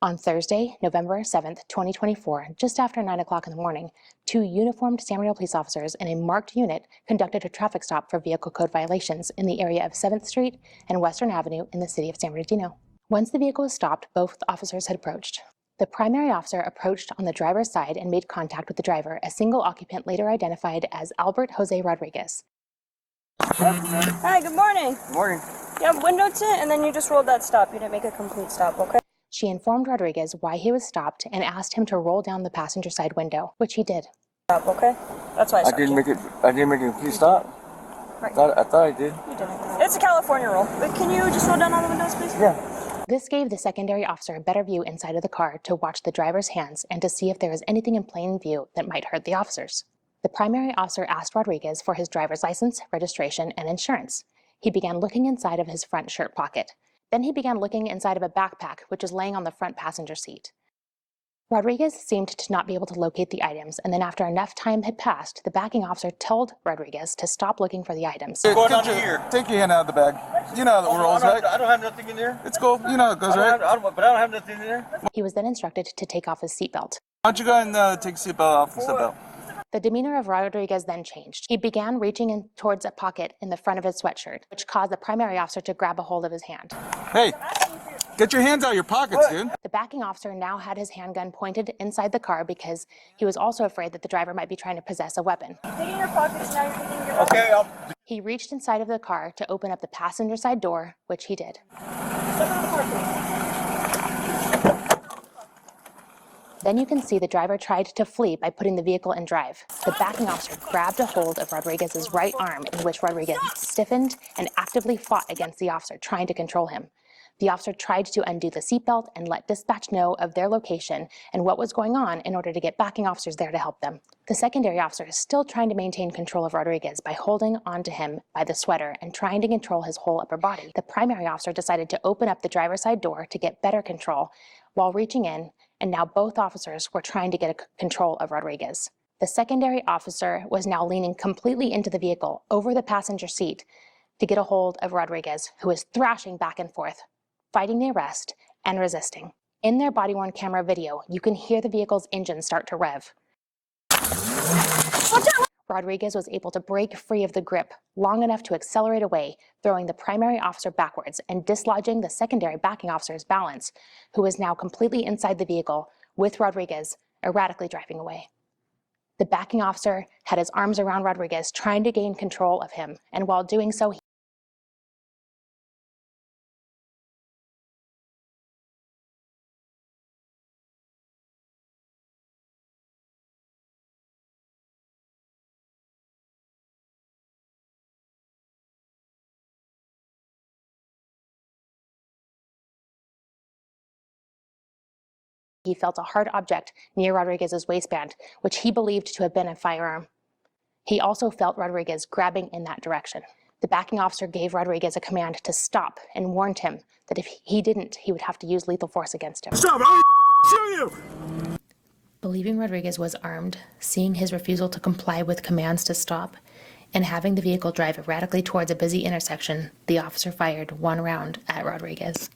On Thursday, November 7th, 2024, just after 9 o'clock in the morning, two uniformed San Bernardino police officers in a marked unit conducted a traffic stop for vehicle code violations in the area of 7th Street and Western Avenue in the city of San Bernardino. Once the vehicle was stopped, both officers had approached. The primary officer approached on the driver's side and made contact with the driver, a single occupant later identified as Albert Jose Rodriguez. Hi, good morning. Good morning. You have window tint, and then you just rolled that stop. You didn't make a complete stop, okay? She informed Rodriguez why he was stopped and asked him to roll down the passenger side window, which he did. Stop, okay? That's why I stopped didn't you. make a complete stop. Right. I thought I did. You didn't. It's a California rule. But can you just roll down all the windows, please? Yeah. This gave the secondary officer a better view inside of the car to watch the driver's hands and to see if there was anything in plain view that might hurt the officers. The primary officer asked Rodriguez for his driver's license, registration, and insurance. He began looking inside of his front shirt pocket. Then he began looking inside of a backpack, which was laying on the front passenger seat. Rodriguez seemed to not be able to locate the items, and then after enough time had passed, the backing officer told Rodriguez to stop looking for the items. What's going on here? Take your hand out of the bag. You know how the rules, right? I don't have nothing in there. It's cool. You know how it goes, right? But I don't have nothing in there. He was then instructed to take off his seatbelt. Why don't you go ahead and take your seatbelt off and seatbelt? The demeanor of Rodriguez then changed. He began reaching in towards a pocket in the front of his sweatshirt, which caused the primary officer to grab a hold of his hand. Hey, get your hands out of your pockets, dude. The backing officer now had his handgun pointed inside the car because he was also afraid that the driver might be trying to possess a weapon. Digging your pockets, now you're digging your pockets. Okay, He reached inside of the car to open up the passenger side door, which he did. Step on the car, please. Then you can see the driver tried to flee by putting the vehicle in drive. The backing officer grabbed a hold of Rodriguez's right arm, in which Rodriguez stiffened and actively fought against the officer, trying to control him. The officer tried to undo the seatbelt and let dispatch know of their location and what was going on in order to get backing officers there to help them. The secondary officer is still trying to maintain control of Rodriguez by holding onto him by the sweater and trying to control his whole upper body. The primary officer decided to open up the driver's side door to get better control while reaching in, and now both officers were trying to get control of Rodriguez. The secondary officer was now leaning completely into the vehicle over the passenger seat to get a hold of Rodriguez, who was thrashing back and forth, fighting the arrest and resisting. In their body-worn camera video, you can hear the vehicle's engine start to rev. Watch out! Rodriguez was able to break free of the grip long enough to accelerate away, throwing the primary officer backwards and dislodging the secondary backing officer's balance, who was now completely inside the vehicle with Rodriguez erratically driving away. The backing officer had his arms around Rodriguez, trying to gain control of him, and while doing so, he felt a hard object near Rodriguez's waistband, which he believed to have been a firearm. He also felt Rodriguez grabbing in that direction. The backing officer gave Rodriguez a command to stop and warned him that if he didn't, he would have to use lethal force against him. Stop! I'll shoot you! Believing Rodriguez was armed, seeing his refusal to comply with commands to stop, and having the vehicle drive erratically towards a busy intersection, the officer fired one round at Rodriguez.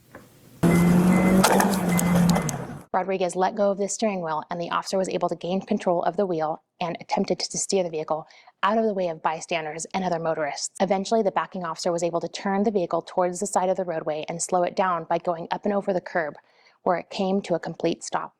Rodriguez let go of the steering wheel, and the officer was able to gain control of the wheel and attempted to steer the vehicle out of the way of bystanders and other motorists. Eventually, the backing officer was able to turn the vehicle towards the side of the roadway and slow it down by going up and over the curb, where it came to a complete stop.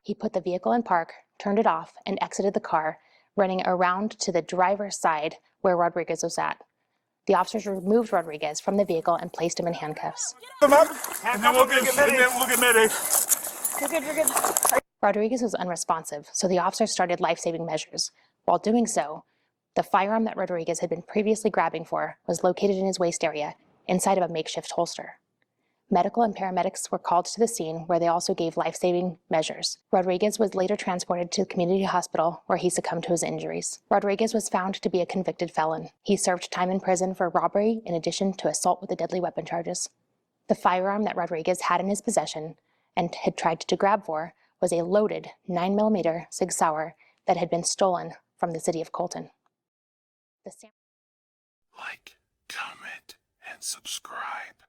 He put the vehicle in park, turned it off, and exited the car, running around to the driver's side where Rodriguez was at. The officers removed Rodriguez from the vehicle and placed him in handcuffs. Come up, and then we'll get medic. You're good, you're good. Rodriguez was unresponsive, so the officers started life-saving measures. While doing so, the firearm that Rodriguez had been previously grabbing for was located in his waist area, inside of a makeshift holster. Medical and paramedics were called to the scene, where they also gave life-saving measures. Rodriguez was later transported to the community hospital, where he succumbed to his injuries. Rodriguez was found to be a convicted felon. He served time in prison for robbery in addition to assault with a deadly weapon charges. The firearm that Rodriguez had in his possession and had tried to grab for was a loaded 9mm Sig Sauer that had been stolen from the city of Colton. Like, comment, and subscribe.